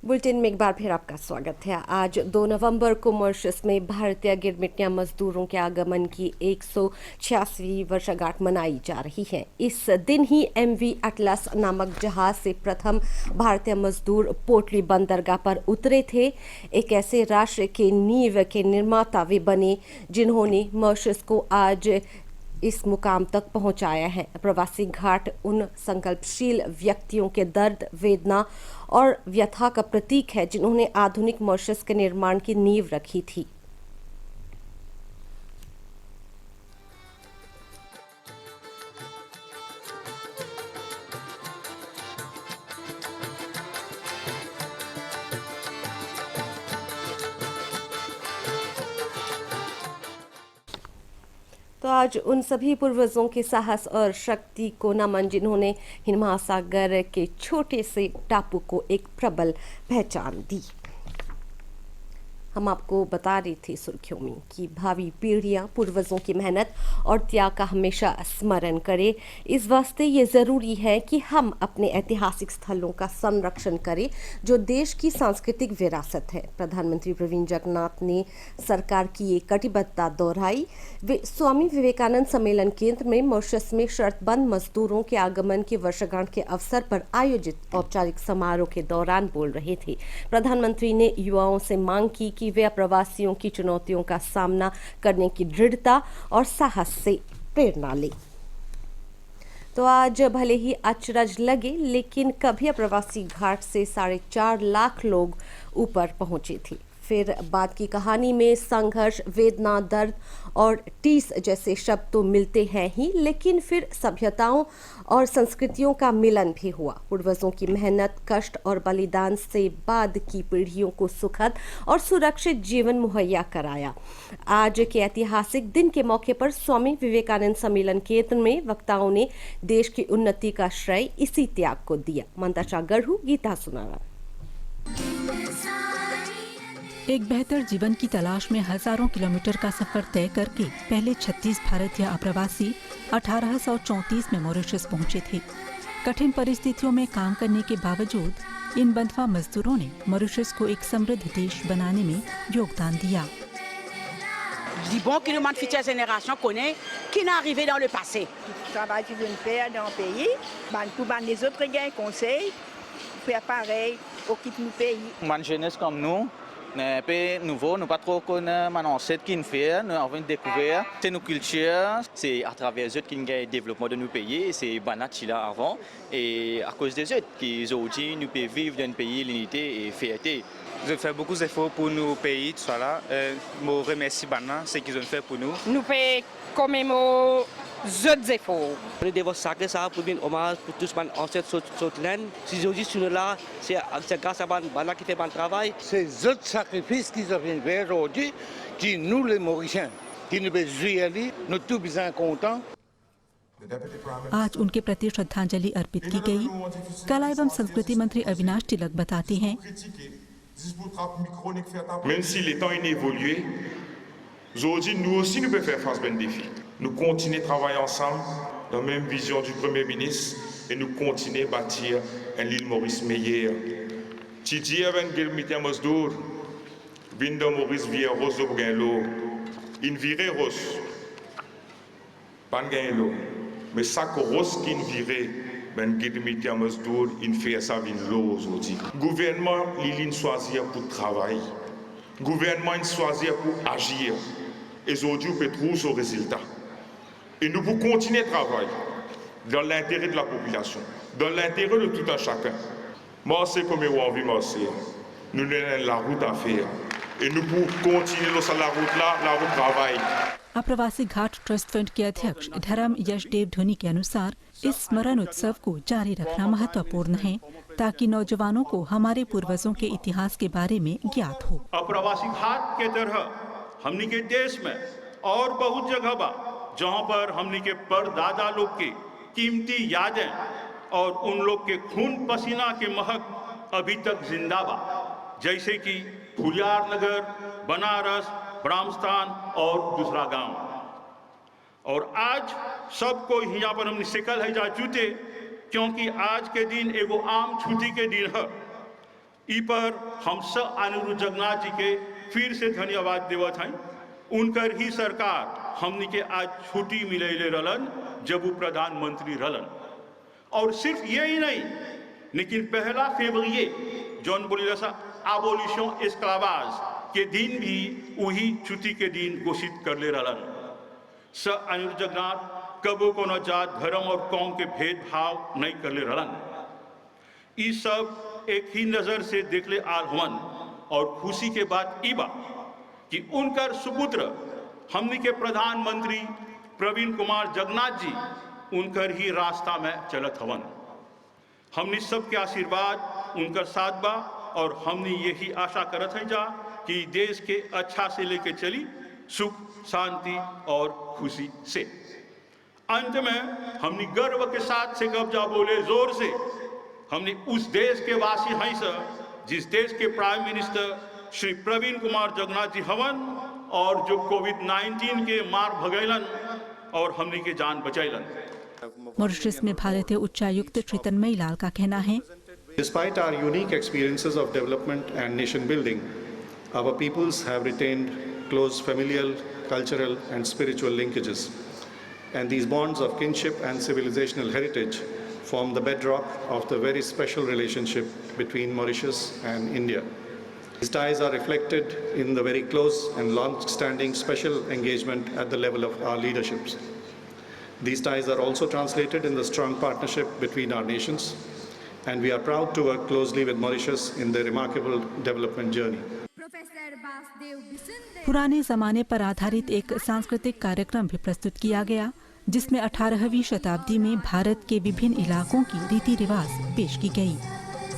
Bulletin में एक बार फिर आपका स्वागत है। आज 2 नवंबर को मॉरिशस में भारतीय गिरमिटिया मजदूरों के आगमन की 186वीं वर्षगांठ मनाई जा रही है। इस दिन ही MV अटलस नामक जहाज से प्रथम भारतीय मजदूर पोटली बंदरगाह पर उतरे थे। एक ऐसे राष्ट्र के नींव के निर्माता वे बने जिन्होंने मॉरिशस को आज इस मुकाम तक पहुंचाया है। प्रवासी घाट उन संकल्पशील व्यक्तियों के दर्द, वेदना और व्यथा का प्रतीक है जिन्होंने आधुनिक मॉरिशस के निर्माण की नींव रखी थी। तो आज उन सभी पूर्वजों के साहस और शक्ति को नमन जिन्होंने हिंद महासागर के छोटे से टापू को एक प्रबल पहचान दी। हम आपको बता रही थी सुर्खियों में कि भावी पीढ़ियां पूर्वजों की मेहनत और त्याग का हमेशा स्मरण करें। इस वास्ते ये ज़रूरी है कि हम अपने ऐतिहासिक स्थलों का संरक्षण करें जो देश की सांस्कृतिक विरासत है। प्रधानमंत्री प्रवीण जगन्नाथ ने सरकार की ये कटिबद्धता दोहराई। वे स्वामी विवेकानंद सम्मेलन केंद्र में मॉरिशस में शर्तबंद मजदूरों के आगमन की वर्षगांठ के अवसर पर आयोजित औपचारिक समारोह के दौरान बोल रहे थे। प्रधानमंत्री ने युवाओं से मांग की कि वे प्रवासियों की चुनौतियों का सामना करने की दृढ़ता और साहस से प्रेरणा लें। तो आज भले ही अचरज लगे, लेकिन कभी प्रवासी घाट से 4.5 लाख लोग ऊपर पहुंचे थे। फिर बाद की कहानी में संघर्ष, वेदना, दर्द और टीस जैसे शब्द तो मिलते हैं ही, लेकिन फिर सभ्यताओं और संस्कृतियों का मिलन भी हुआ। पूर्वजों की मेहनत, कष्ट और बलिदान से बाद की पीढ़ियों को सुखद और सुरक्षित जीवन मुहैया कराया। आज के ऐतिहासिक दिन के मौके पर स्वामी विवेकानंद सम्मेलन केंद्र में वक्ताओं ने देश की उन्नति का श्रेय इसी त्याग को दिया। मंताशा गढ़ू गीता सुनावा। एक बेहतर जीवन की तलाश में हजारों किलोमीटर का सफर तय करके पहले 36 भारतीय अप्रवासी 1834 में मॉरिशस पहुंचे थे। कठिन परिस्थितियों में काम करने के बावजूद इन बंधुआ मजदूरों ने मॉरिशस को एक समृद्ध देश बनाने में योगदान दिया। Du bon que notre future génération connaît, qui n'est arrivé dans le passé. Travail qu'ils viennent faire dans le pays, pour les autres gars conseils, faire pareil au quitte nous pays. Une jeunesse comme nous, un peu nouveau, nous pas trop connaître mon ancêtre qui nous fait, nous avons découvert, c'est nos cultures, c'est à travers eux qui gagne le développement de nos pays, c'est banat là avant, et à cause des autres qui aujourd'hui nous peuvent vivre dans un pays l'unité et fierté. Ils ont fait beaucoup d'efforts pour nos pays, tout ça là. Je remercie Bana, ce qu'ils ont fait pour nous. Nous faisons quand même d'autres efforts. Nous devons sacrer ça pour bien hommage pour tous les ancêtres sautelènes. Si aujourd'hui sont là, c'est grâce à Bana qui fait bon travail. Ces autres sacrifices qu'ils ont fait aujourd'hui, qui nous les Mauriciens, qui nous besoin nous tous bien contents. आज उनके प्रति श्रद्धांजलि अर्पित की गई। कला एवं संस्कृति मंत्री अविनाश तिलक बताते हैं, Même si les temps ont évolué, aujourd'hui nous aussi nous pouvons faire face à un défi. Nous continuons à travailler ensemble dans la même vision du Premier ministre et nous continuons à bâtir une île Maurice meilleure. Tidier avec Gilmitia Mosdour, Vindo Maurice via Rose de Bougainlo, une virée rose, pas Gainlo, mais ça que rose qui une virée. Ben Gilmitia Mosdour, il fait ça l'eau aujourd'hui. Gouvernement, il choisit pour travailler. Gouvernement, il choisit pour agir. Et aujourd'hui, on peut trouver ce résultat. Et nous pouvons continuer à travailler dans l'intérêt de la population, dans l'intérêt de tout un chacun. Moi, c'est comme on vit, moi, c'est. Nous avons la route à faire. Et nous pouvons continuer sur la route là, la route travail. अप्रवासी घाट trust fund के अध्यक्ष धर्म यश देव धोनी के अनुसार इस स्मरण उत्सव को जारी रखना महत्वपूर्ण है ताकि नौजवानों को हमारे पूर्वजों के इतिहास के बारे में ज्ञात हो। अप्रवासी घाट के तरह हमनी के देश में और बहुत जगह बा जहाँ पर हमनी के परदादा लोग की कीमती यादें और उन लोग के खून पसीना के महक अभी तक जिंदा बा, जैसे कि फुलियार नगर, बनारस, ब्राह्मस्थान और दूसरा गांव। और आज सबको यहाँ पर हमने सिकल है जा जूते, क्योंकि आज के दिन एगो आम छुट्टी के दिन है। ई पर हम सब अनिरुद्ध जगन्नाथ जी के फिर से धन्यवाद देवत हैं। उनकर ही सरकार हमनी के आज छुट्टी मिले रहलन जब वो प्रधानमंत्री रहलन। और सिर्फ यही नहीं, लेकिन 1 फरवरी जौन बोली एबोलिशन एस्क्लावाज के दिन भी वही छुट्टी के दिन घोषित कर ले रहलन। स अनिरुद्ध जगन्नाथ कबो को न जात धर्म और कौम के भेदभाव नहीं कर ले रहलन। ये सब एक ही नजर से देख ले आल हवन। और खुशी के बात ई बा कि उनकर सुपुत्र हमनी के प्रधानमंत्री प्रवीण कुमार जगन्नाथ जी उनकर ही रास्ता में चलत हवन। हमनी सबके आशीर्वाद उनकर साथ बा और हमनी यही आशा करत हैं जा कि देश के अच्छा से लेके चली सुख शांति और खुशी से। अंत में हमनी गर्व के साथ से कब्जा बोले जोर से, हमने उस देश के वासी हैं सर जिस देश के प्राइम मिनिस्टर श्री प्रवीण कुमार जगन्नाथ जी हवन और जो कोविड-19 के मार भगैलन और हमने के जान बचैलन। मॉरिशस में भारतीय उच्चायुक्त श्री तन्मय लाल का कहना है, Despite our unique experiences of development and nation building, our peoples have retained close familial, cultural and spiritual linkages. And these bonds of kinship and civilizational heritage form the bedrock of the very special relationship between Mauritius and India. These ties are reflected in the very close and long-standing special engagement at the level of our leaderships. These ties are also translated in the strong partnership between our nations, and we are proud to work closely with Mauritius in their remarkable development journey. पुराने जमाने पर आधारित एक सांस्कृतिक कार्यक्रम भी प्रस्तुत किया गया, जिसमें 18वीं शताब्दी में भारत के विभिन्न इलाकों की रीति रिवाज पेश की गई।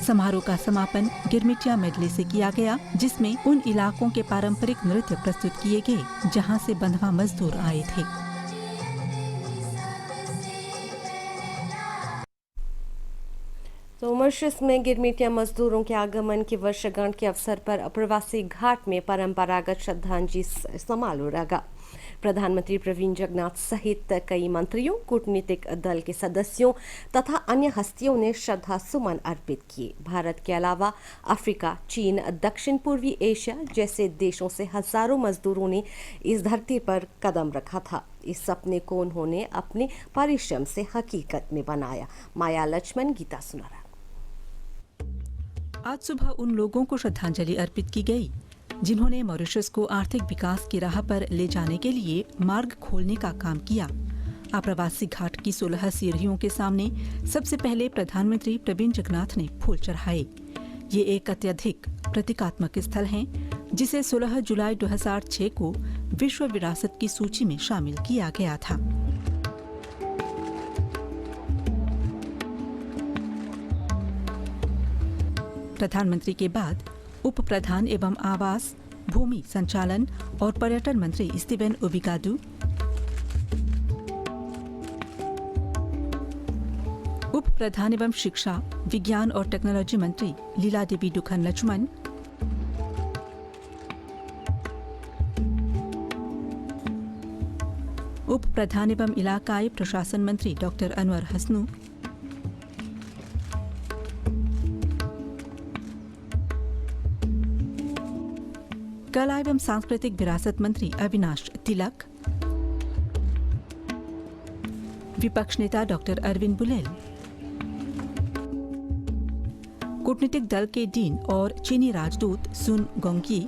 समारोह का समापन गिरमिटिया मेडले से किया गया, जिसमें उन इलाकों के पारंपरिक नृत्य प्रस्तुत किए गए जहां से बंधवा मजदूर आए थे। तो मॉरिशस में गिरमिटिया मजदूरों के आगमन की वर्षगांठ के अवसर पर प्रवासी घाट में परंपरागत श्रद्धांजलि समारोह रहा। प्रधानमंत्री प्रवीण जगन्नाथ सहित कई मंत्रियों, कूटनीतिक दल के सदस्यों तथा अन्य हस्तियों ने श्रद्धा सुमन अर्पित किए। भारत के अलावा अफ्रीका, चीन, दक्षिण पूर्वी एशिया जैसे देशों से हजारों मजदूरों ने इस धरती पर कदम रखा था। इस सपने को उन्होंने अपने परिश्रम से हकीकत में बनाया। माया लक्ष्मण, गीता सुनारा। आज सुबह उन लोगों को श्रद्धांजलि अर्पित की गई जिन्होंने मॉरिशस को आर्थिक विकास की राह पर ले जाने के लिए मार्ग खोलने का काम किया। आप्रवासी घाट की 16 सीढ़ियों के सामने सबसे पहले प्रधानमंत्री प्रवीण जगन्नाथ ने फूल चढ़ाए। ये एक अत्यधिक प्रतीकात्मक स्थल है जिसे 16 जुलाई 2006 को विश्व विरासत की सूची में शामिल किया गया था। प्रधानमंत्री के बाद उप प्रधान एवं आवास, भूमि संचालन और पर्यटन मंत्री स्टीवन ओबिगादू, उप प्रधान एवं शिक्षा, विज्ञान और टेक्नोलॉजी मंत्री लीला देवी डुखन लक्ष्मण, उप प्रधान एवं इलाकाई प्रशासन मंत्री डॉक्टर अनवर हसनू, कला एवं सांस्कृतिक विरासत मंत्री अविनाश तिलक, विपक्ष नेता डॉक्टर अरविंद बुलेल, कूटनीतिक दल के डीन और चीनी राजदूत सुन गोंगी,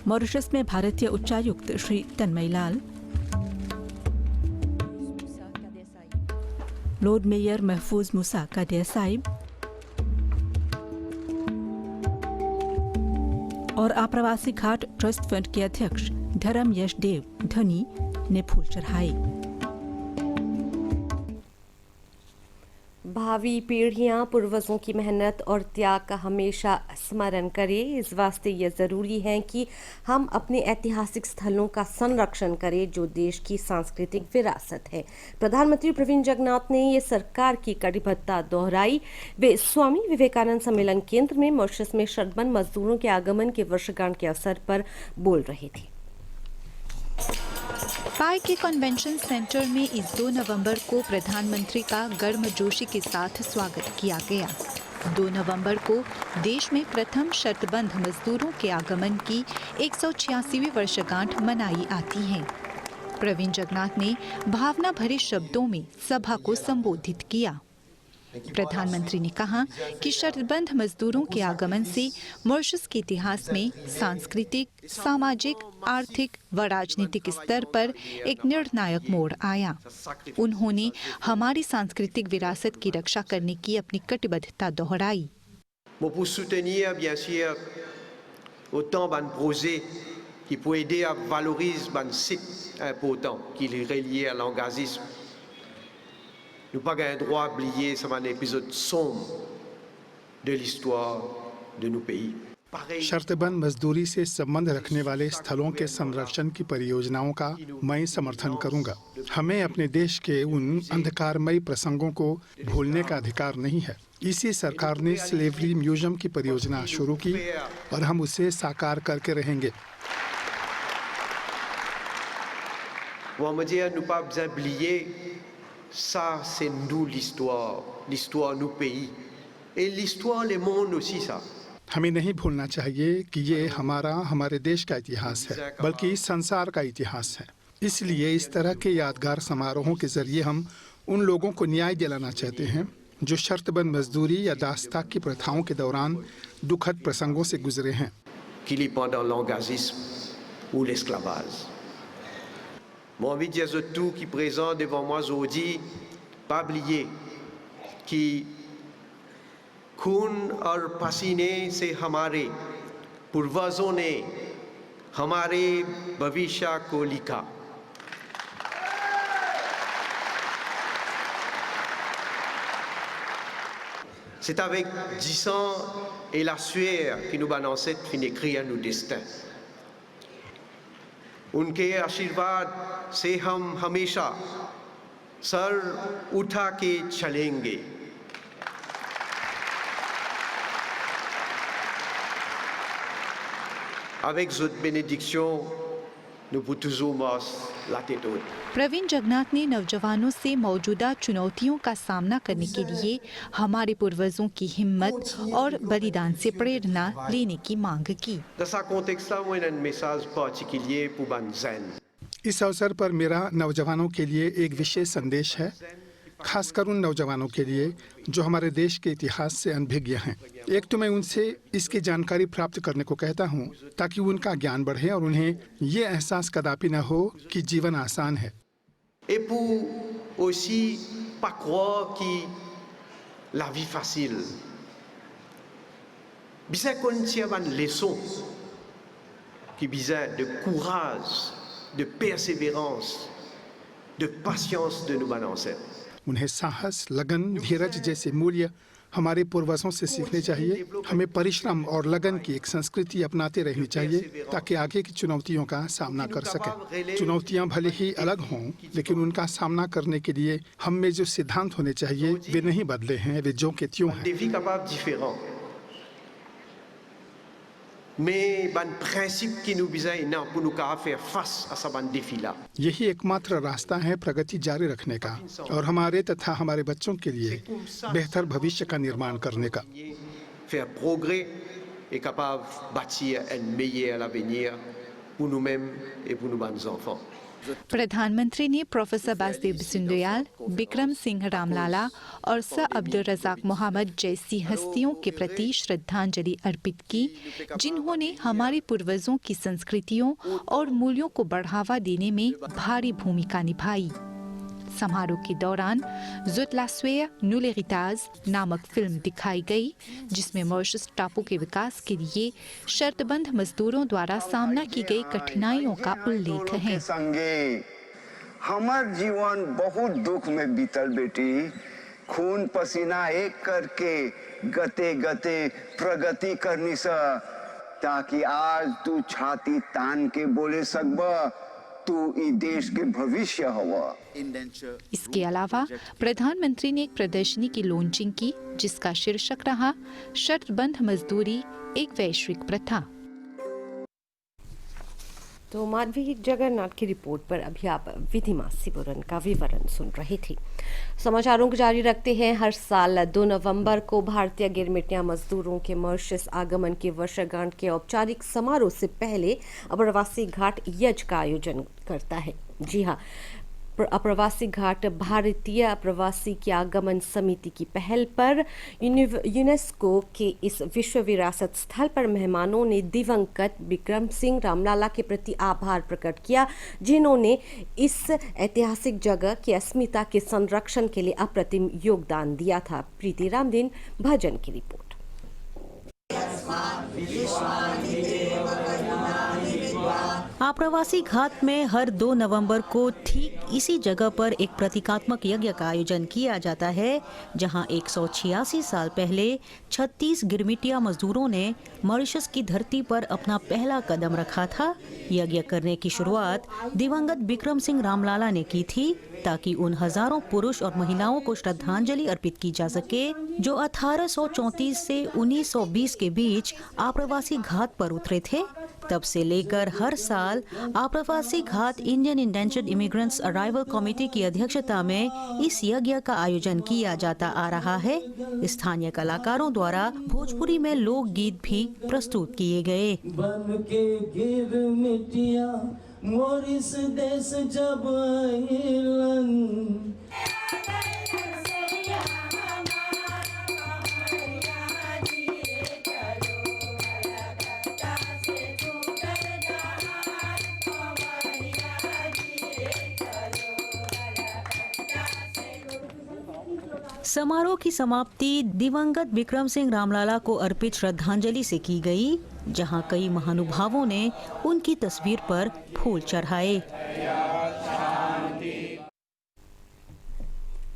मॉरिशस में भारतीय उच्चायुक्त श्री तन्मय लाल, लॉर्ड मेयर महफूज मूसा कादिर साहिब और आप्रवासी घाट ट्रस्ट फंड के अध्यक्ष धर्म यश देव धनी ने फूल चढ़ाए। भावी पीढ़ियां पूर्वजों की मेहनत और त्याग का हमेशा स्मरण करें। इस वास्ते ये ज़रूरी है कि हम अपने ऐतिहासिक स्थलों का संरक्षण करें जो देश की सांस्कृतिक विरासत है। प्रधानमंत्री प्रवीण जगन्नाथ ने ये सरकार की कटिबद्धता दोहराई। वे स्वामी विवेकानंद सम्मेलन केंद्र में मॉरिशस में शर्तबंद मजदूरों के आगमन के वर्षगांठ के अवसर पर बोल रहे थे। पाई के कन्वेंशन सेंटर में इस 2 नवंबर को प्रधानमंत्री का गर्मजोशी के साथ स्वागत किया गया। 2 नवंबर को देश में प्रथम शर्तबंद मजदूरों के आगमन की 186वीं वर्षगांठ मनाई आती है। प्रवीण जगन्नाथ ने भावना भरे शब्दों में सभा को संबोधित किया। प्रधानमंत्री ने कहा कि शर्तबंद मजदूरों के आगमन से मॉरिशस के इतिहास में सांस्कृतिक, सामाजिक, आर्थिक व राजनीतिक स्तर पर एक निर्णायक मोड़ आया। उन्होंने हमारी सांस्कृतिक विरासत की रक्षा करने की अपनी कटिबद्धता दोहराई। Pour soutenir bien sûr autant ban projet qui peut aider à valoriser ban site important qui est relié à l'engagement. Nous pas un droit à oublier ça un épisode sombre de l'histoire de nos pays. शर्तबंद मजदूरी से संबंध रखने वाले स्थलों के संरक्षण की परियोजनाओं का मैं समर्थन करूंगा। हमें अपने देश के उन अंधकारमयी प्रसंगों को भूलने का अधिकार नहीं है। इसी सरकार ने स्लेवरी म्यूजियम की परियोजना शुरू की और हम उसे साकार करके रहेंगे। On me dit ne pas oublier ça c'est nous l'histoire nos pays et l'histoire le monde aussi ça. हमें नहीं भूलना चाहिए कि ये हमारे देश का इतिहास है, बल्कि संसार का इतिहास है। इसलिए इस तरह के यादगार समारोहों के जरिए हम उन लोगों को न्याय दिलाना चाहते हैं जो शर्तबंद मजदूरी या दास्ताक की प्रथाओं के दौरान दुखद प्रसंगों से गुजरे हैं। Pendant l'engagement ou l'esclavage. Mon envie de dire tout qui présent devant moi aujourd'hui, pas oublier कि खून और पसीने से हमारे पूर्वजों ने हमारे भविष्य को लिखा। C'est avec du sang et la sueur que nos ancêtres finissent d'écrire nos destins. उनके आशीर्वाद से हम हमेशा सर उठा के चलेंगे। Avec votre bénédiction, nous pouvons toujours la tête haute. Praveen Jagannath ने नौजवानों से मौजूदा चुनौतियों का सामना करने के लिए हमारे पूर्वजों की हिम्मत और बलिदान से प्रेरणा लेने की मांग की। इस अवसर पर मेरा नौजवानों के लिए एक विशेष संदेश है, खासकर उन नौजवानों के लिए जो हमारे देश के इतिहास से अनभिज्ञ हैं। एक तो मैं उनसे इसकी जानकारी प्राप्त करने को कहता हूं ताकि उनका ज्ञान बढ़े और उन्हें ये एहसास कदापि न हो कि जीवन आसान है। Et pour aussi pas croire que la vie facile. Bisa qu'on tient une leçon qui bisa de courage, de persévérance, de patience de nos ancêtres. उन्हें साहस, लगन, धीरज जैसे मूल्य हमारे पूर्वजों से सीखने चाहिए। हमें परिश्रम और लगन की एक संस्कृति अपनाते रहनी चाहिए ताकि आगे की चुनौतियों का सामना कर सकें। चुनौतियां भले ही अलग हों, लेकिन उनका सामना करने के लिए हम में जो सिद्धांत होने चाहिए वे नहीं बदले हैं, वे जो के त्यों हैं। Mais ban principe qui nous vise pour nous faire face à ce ban défi là. यही एकमात्र रास्ता है प्रगति जारी रखने का और हमारे तथा हमारे बच्चों के लिए बेहतर भविष्य का निर्माण करने का। Faire progrès et capable bâtir un meilleur avenir pour nous-mêmes et pour nos enfants. प्रधानमंत्री ने प्रोफेसर बासदेव बिसुंदयाल, बिक्रम सिंह रामलाला और सर अब्दुल रज़ाक मोहम्मद जैसी हस्तियों के प्रति श्रद्धांजलि अर्पित की, जिन्होंने हमारे पूर्वजों की संस्कृतियों और मूल्यों को बढ़ावा देने में भारी भूमिका निभाई। समारोह के दौरान ज़ुत ला सुएर nous l'héritage नामक फिल्म दिखाई गई, जिसमें मॉरिशस टापू के विकास के लिए शर्तबंद मजदूरों द्वारा सामना की गई कठिनाइयों का उल्लेख है। हमार जीवन बहुत दुख में बीतल बेटी, खून पसीना एक करके गते गते प्रगति करनी सा, ताकि आज तू छाती तान के बोले सकबा तू ई देश के भविष्य हवा। इसके अलावा प्रधानमंत्री ने एक प्रदर्शनी की लॉन्चिंग की, जिसका शीर्षक रहा शर्तबंद मजदूरी एक वैश्विक प्रथा। तो माधवी जगन्नाथ की रिपोर्ट पर अभी आप विधिमा सिबुरन का विवरण सुन रहे थे। समाचारों को जारी रखते हैं। हर साल 2 नवंबर को भारतीय गिरमिटिया मजदूरों के मॉरिशस आगमन की वर्षगांठ के औपचारिक समारोह से पहले अप्रवासी घाट यज्ञ का आयोजन करता है। जी हाँ, अप्रवासी घाट भारतीय अप्रवासी की आगमन समिति की पहल पर यूनेस्को के इस विश्व विरासत स्थल पर मेहमानों ने दिवंगत विक्रम सिंह रामलाला के प्रति आभार प्रकट किया, जिन्होंने इस ऐतिहासिक जगह की अस्मिता के संरक्षण के लिए अप्रतिम योगदान दिया था। प्रीति रामदीन भजन की रिपोर्ट। आप्रवासी घाट में हर 2 नवंबर को ठीक इसी जगह पर एक प्रतीकात्मक यज्ञ का आयोजन किया जाता है, जहां 186 साल पहले 36 गिरमिटिया मजदूरों ने मॉरिशस की धरती पर अपना पहला कदम रखा था। यज्ञ करने की शुरुआत दिवंगत विक्रम सिंह रामलाला ने की थी, ताकि उन हजारों पुरुष और महिलाओं को श्रद्धांजलि अर्पित की जा सके जो 1834 से 1920 के बीच आप्रवासी घाट पर उतरे थे। तब से लेकर हर साल Aapravasi Ghat Indian indentured immigrants arrival committee की अध्यक्षता में इस यज्ञ का आयोजन किया जाता आ रहा है। स्थानीय कलाकारों द्वारा भोजपुरी में लोकगीत भी प्रस्तुत किए गए। बन के गिरमिटिया मोरिस देश जब अइलन, समारोह की समाप्ति दिवंगत विक्रम सिंह रामलाला को अर्पित श्रद्धांजलि से की गई, जहां कई महानुभावों ने उनकी तस्वीर पर फूल चढ़ाए।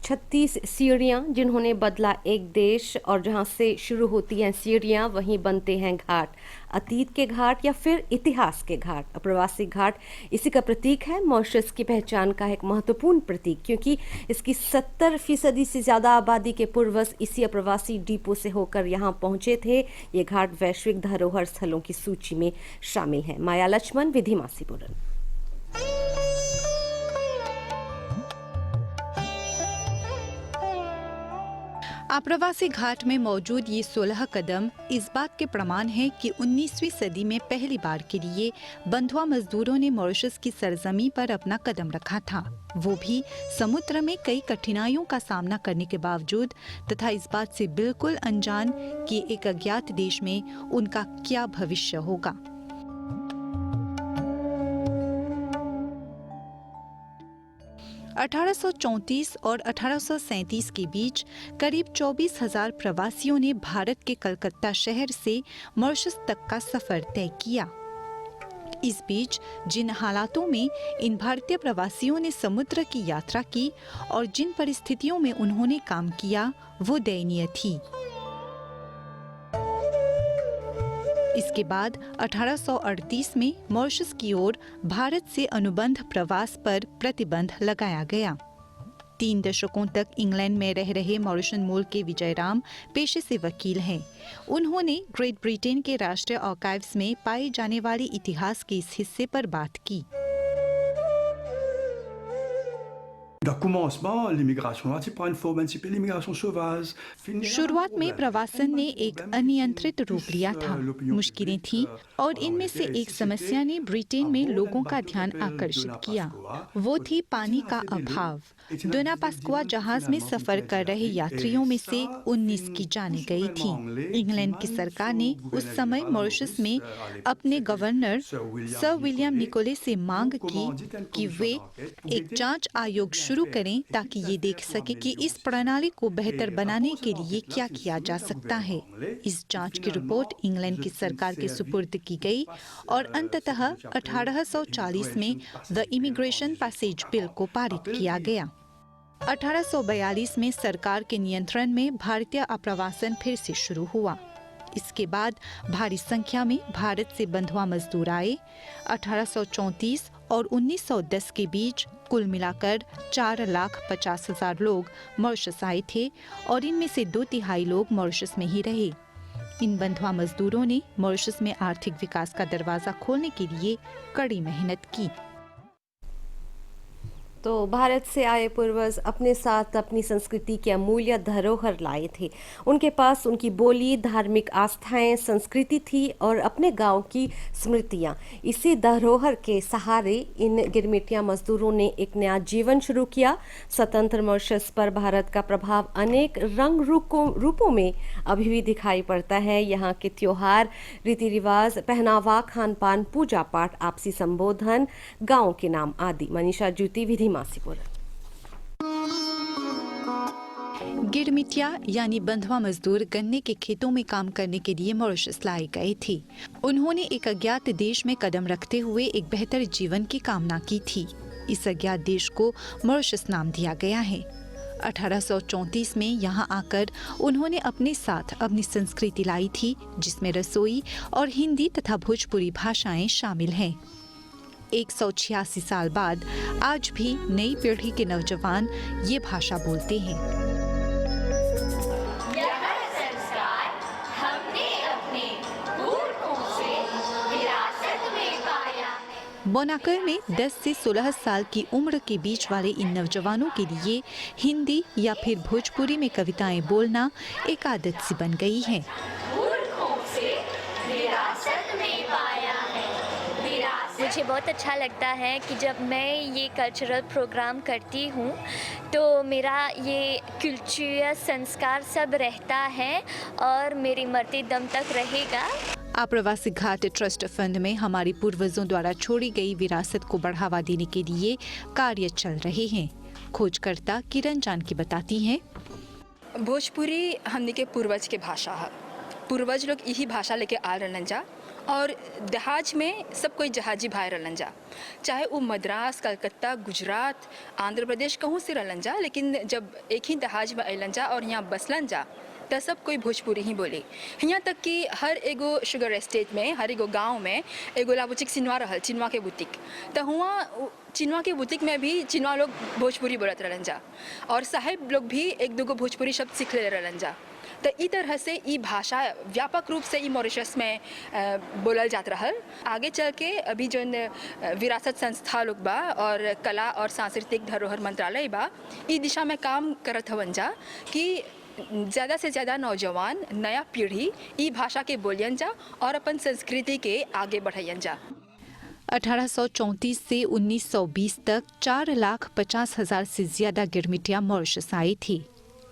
36 सीढ़ियाँ जिन्होंने बदला एक देश, और जहाँ से शुरू होती हैं सीढ़ियाँ वहीं बनते हैं घाट। अतीत के घाट या फिर इतिहास के घाट। अप्रवासी घाट इसी का प्रतीक है। मॉरिशस की पहचान का एक महत्वपूर्ण प्रतीक, क्योंकि इसकी 70% से ज़्यादा आबादी के पूर्वज इसी अप्रवासी डिपो से होकर यहाँ पहुँचे थे। ये घाट वैश्विक धरोहर स्थलों की सूची में शामिल है। माया लक्ष्मण, विधिमा सिबुरन। आप्रवासी घाट में मौजूद ये 16 कदम इस बात के प्रमाण है कि 19वीं सदी में पहली बार के लिए बंधुआ मजदूरों ने मॉरिशस की सरजमी पर अपना कदम रखा था, वो भी समुद्र में कई कठिनाइयों का सामना करने के बावजूद, तथा इस बात से बिल्कुल अनजान कि एक अज्ञात देश में उनका क्या भविष्य होगा। – 1834 और 1837 के बीच करीब 24,000 प्रवासियों ने भारत के कलकत्ता शहर से मॉरिशस तक का सफर तय किया। इस बीच जिन हालातों में इन भारतीय प्रवासियों ने समुद्र की यात्रा की और जिन परिस्थितियों में उन्होंने काम किया, वो दयनीय थी। इसके बाद 1838 में मॉरिशस की ओर भारत से अनुबंध प्रवास पर प्रतिबंध लगाया गया। 3 दशकों तक इंग्लैंड में रह रहे मॉरिशन मूल के विजयराम पेशे से वकील हैं। उन्होंने ग्रेट ब्रिटेन के राष्ट्रीय आर्काइव्स में पाए जाने वाले इतिहास के इस हिस्से पर बात की। शुरुआत में प्रवासन ने एक अनियंत्रित रूप लिया था। मुश्किलें थीं और इनमें से एक समस्या ने ब्रिटेन में लोगों का ध्यान आकर्षित किया। वो थी पानी का अभाव। डोना पास्कुआ जहाज में सफर कर रहे यात्रियों में से 19 की जाने गई थी। इंग्लैंड की सरकार ने उस समय मॉरिशस में अपने गवर्नर सर विलियम निकोले से मांग की कि वे एक जांच आयोग शुरू करें ताकि ये देख सके कि इस प्रणाली को बेहतर बनाने के लिए क्या किया जा सकता है। इस जांच की रिपोर्ट इंग्लैंड की सरकार के सुपुर्द की गई और अंततः 1840 में द इमिग्रेशन पैसेज बिल को पारित किया गया। 1842 में सरकार के नियंत्रण में भारतीय आप्रवासन फिर से शुरू हुआ। इसके बाद भारी संख्या में भारत से बंधुआ मजदूर आए। 1834 और 1910 के बीच कुल मिलाकर 4,50,000 लोग मॉरिशस आए थे और इनमें से 2/3 लोग मॉरिशस में ही रहे। इन बंधुआ मजदूरों ने मॉरिशस में आर्थिक विकास का दरवाजा खोलने के लिए कड़ी मेहनत की। तो भारत से आए पूर्वज अपने साथ अपनी संस्कृति के अमूल्य धरोहर लाए थे। उनके पास उनकी बोली, धार्मिक आस्थाएं, संस्कृति थी और अपने गांव की स्मृतियां। इसी धरोहर के सहारे इन गिरमिटिया मजदूरों ने एक नया जीवन शुरू किया। स्वतंत्र मॉरिशस पर भारत का प्रभाव अनेक रंग रूपों में अभी भी दिखाई पड़ता है। यहाँ के त्योहार, रीति रिवाज, पहनावा, खान पान, पूजा पाठ, आपसी संबोधन, गाँव के नाम आदि। मनीषा ज्योति, विधि मासीपुर। गिरमिटिया यानी बंधुआ मजदूर गन्ने के खेतों में काम करने के लिए मॉरिशस लाए गए थे। उन्होंने एक अज्ञात देश में कदम रखते हुए एक बेहतर जीवन की कामना की थी। इस अज्ञात देश को मॉरिशस नाम दिया गया है। 1834 में यहाँ आकर उन्होंने अपने साथ अपनी संस्कृति लाई थी, जिसमें रसोई और हिंदी तथा भोजपुरी भाषाएं शामिल हैं। 186 साल बाद आज भी नई पीढ़ी के नौजवान ये भाषा बोलते हैं। यह संस्कार हमने अपने पूर्वों से विरासत में पाया। बोनाकर में 10 से 16 साल की उम्र के बीच वाले इन नौजवानों के लिए हिंदी या फिर भोजपुरी में कविताएं बोलना एक आदत सी बन गई है। मुझे बहुत अच्छा लगता है कि जब मैं ये कल्चरल प्रोग्राम करती हूँ तो मेरा ये कल्चरल संस्कार सब रहता है और मेरी मरते दम तक रहेगा। आप्रवासी घाट ट्रस्ट फंड में हमारी पूर्वजों द्वारा छोड़ी गई विरासत को बढ़ावा देने के लिए कार्य चल रहे हैं। खोजकर्ता किरण जानकी बताती हैं, भोजपुरी हमने के पूर्वज के भाषा है। पूर्वज लोग यही भाषा लेके आ रहलन जा और जहाज में सब कोई जहाजी भाई रहलन जा, चाहे वो मद्रास, कलकत्ता, गुजरात, आंध्र प्रदेश कहूँ से रहलन जा, लेकिन जब एक ही जहाज में अलन जा और यहाँ बसलन जा तो सब कोई भोजपुरी ही बोले। यहाँ तक कि हर एगो शुगर एस्टेट में, हर एगो गांव में एगो लाबुचिक चिनवा रहल, चिनवा के बुतिक, तो हुआ चिनवा के बुतिक में भी चिनवा लोग भोजपुरी बोलत रहलन जा और साहेब लोग भी एक दो भोजपुरी शब्द सीख ले रहलन जा। तो ई तरह से ई भाषा व्यापक रूप से ई मॉरिशस में बोलल जात रहल। आगे चल के अभी जो विरासत संस्था लोग बा और कला और सांस्कृतिक धरोहर मंत्रालय बा, ई दिशा में काम करत हवन जा कि ज़्यादा से ज़्यादा नौजवान, नया पीढ़ी ई भाषा के बोलियन जा और अपन संस्कृति के आगे बढ़ाइन जा। 1834 से 1920 तक 4,50,000 से ज्यादा गिरमिटिया मॉरिशस आई थी।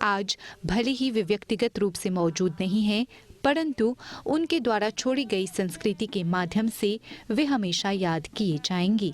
आज भले ही वे व्यक्तिगत रूप से मौजूद नहीं हैं, परंतु उनके द्वारा छोड़ी गई संस्कृति के माध्यम से वे हमेशा याद किए जाएंगी।